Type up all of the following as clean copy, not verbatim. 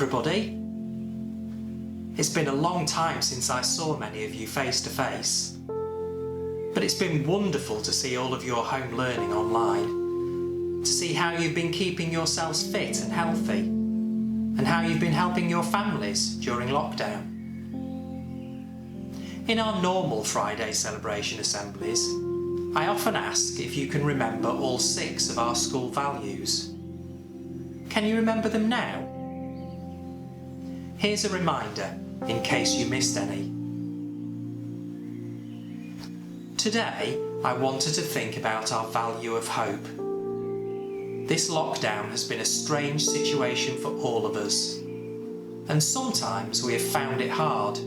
everybody. It's been a long time since I saw many of you face to face, but it's been wonderful to see all of your home learning online, to see how you've been keeping yourselves fit and healthy, and how you've been helping your families during lockdown. In our normal Friday celebration assemblies, I often ask if you can remember all 6 of our school values. Can you remember them now? Here's a reminder in case you missed any. Today, I wanted to think about our value of hope. This lockdown has been a strange situation for all of us, and sometimes we have found it hard.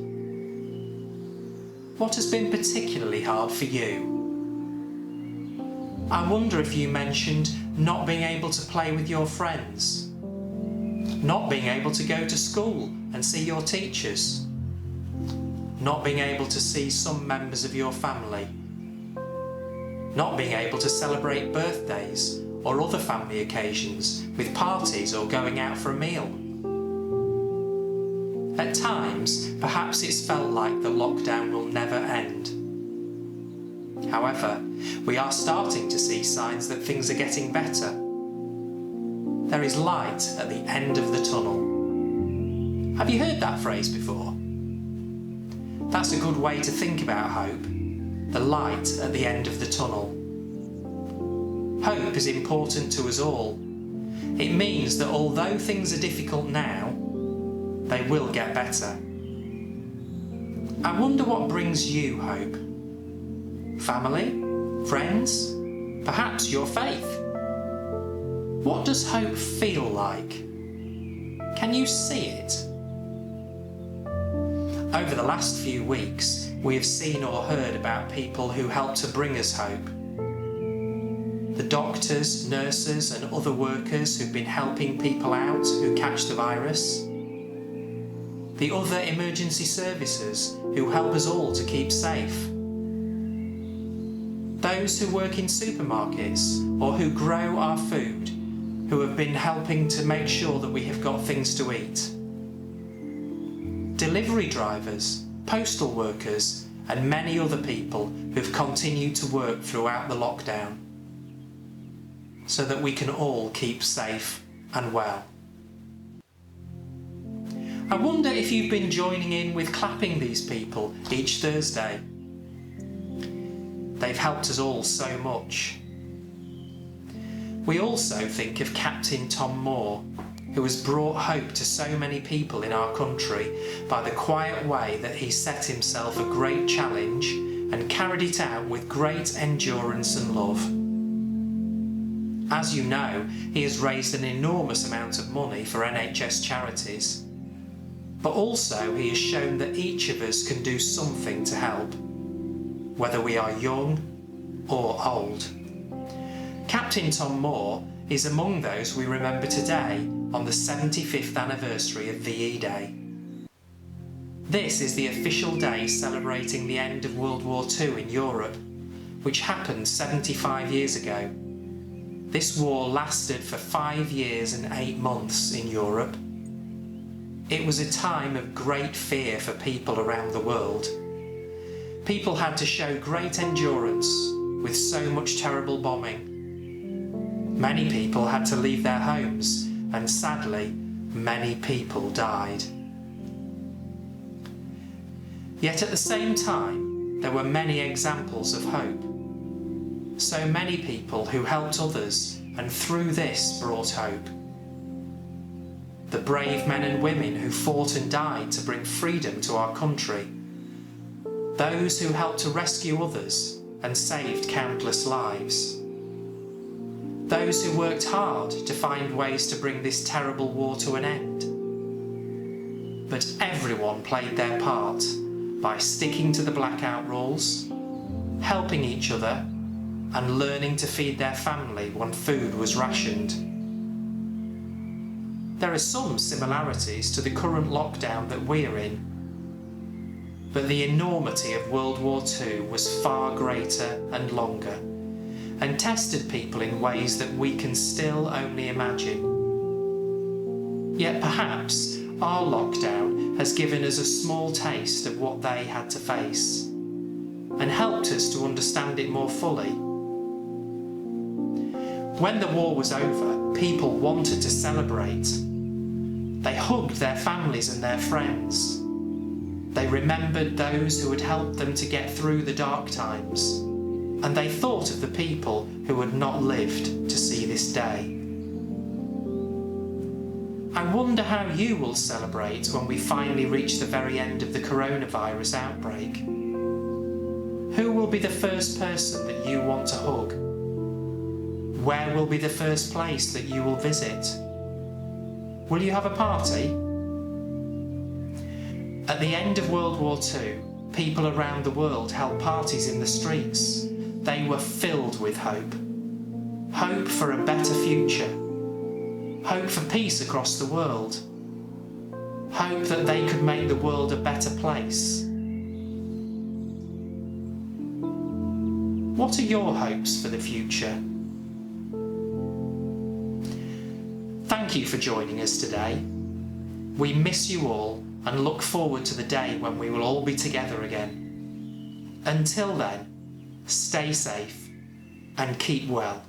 What has been particularly hard for you? I wonder if you mentioned not being able to play with your friends, not being able to go to school and see your teachers, not being able to see some members of your family, not being able to celebrate birthdays or other family occasions with parties or going out for a meal. At times, perhaps it's felt like the lockdown will never end. However, we are starting to see signs that things are getting better. There is light at the end of the tunnel. Have you heard that phrase before? That's a good way to think about hope, the light at the end of the tunnel. Hope is important to us all. It means that although things are difficult now, they will get better. I wonder what brings you hope. Family? Friends? Perhaps your faith? What does hope feel like? Can you see it? Over the last few weeks, we have seen or heard about people who help to bring us hope. The doctors, nurses and other workers who've been helping people out who catch the virus. The other emergency services who help us all to keep safe. Those who work in supermarkets or who grow our food, who have been helping to make sure that we have got things to eat. Delivery drivers, postal workers and many other people who've continued to work throughout the lockdown so that we can all keep safe and well. I wonder if you've been joining in with clapping these people each Thursday. They've helped us all so much. We also think of Captain Tom Moore, who has brought hope to so many people in our country by the quiet way that he set himself a great challenge and carried it out with great endurance and love. As you know, he has raised an enormous amount of money for NHS charities. But also he has shown that each of us can do something to help, whether we are young or old. Captain Tom Moore is among those we remember today on the 75th anniversary of VE Day. This is the official day celebrating the end of World War II in Europe, which happened 75 years ago. This war lasted for 5 years and 8 months in Europe. It was a time of great fear for people around the world. People had to show great endurance with so much terrible bombing. Many people had to leave their homes, and sadly, many people died. Yet at the same time, there were many examples of hope. So many people who helped others and through this brought hope. The brave men and women who fought and died to bring freedom to our country. Those who helped to rescue others and saved countless lives. Those who worked hard to find ways to bring this terrible war to an end. But everyone played their part by sticking to the blackout rules, helping each other, and learning to feed their family when food was rationed. There are some similarities to the current lockdown that we're in, but the enormity of World War II was far greater and longer, and tested people in ways that we can still only imagine. Yet perhaps our lockdown has given us a small taste of what they had to face and helped us to understand it more fully. When the war was over, people wanted to celebrate. They hugged their families and their friends. They remembered those who had helped them to get through the dark times, and they thought of the people who had not lived to see this day. I wonder how you will celebrate when we finally reach the very end of the coronavirus outbreak. Who will be the first person that you want to hug? Where will be the first place that you will visit? Will you have a party? At the end of World War II, people around the world held parties in the streets. They were filled with hope. Hope for a better future. Hope for peace across the world. Hope that they could make the world a better place. What are your hopes for the future? Thank you for joining us today. We miss you all and look forward to the day when we will all be together again. Until then, stay safe and keep well.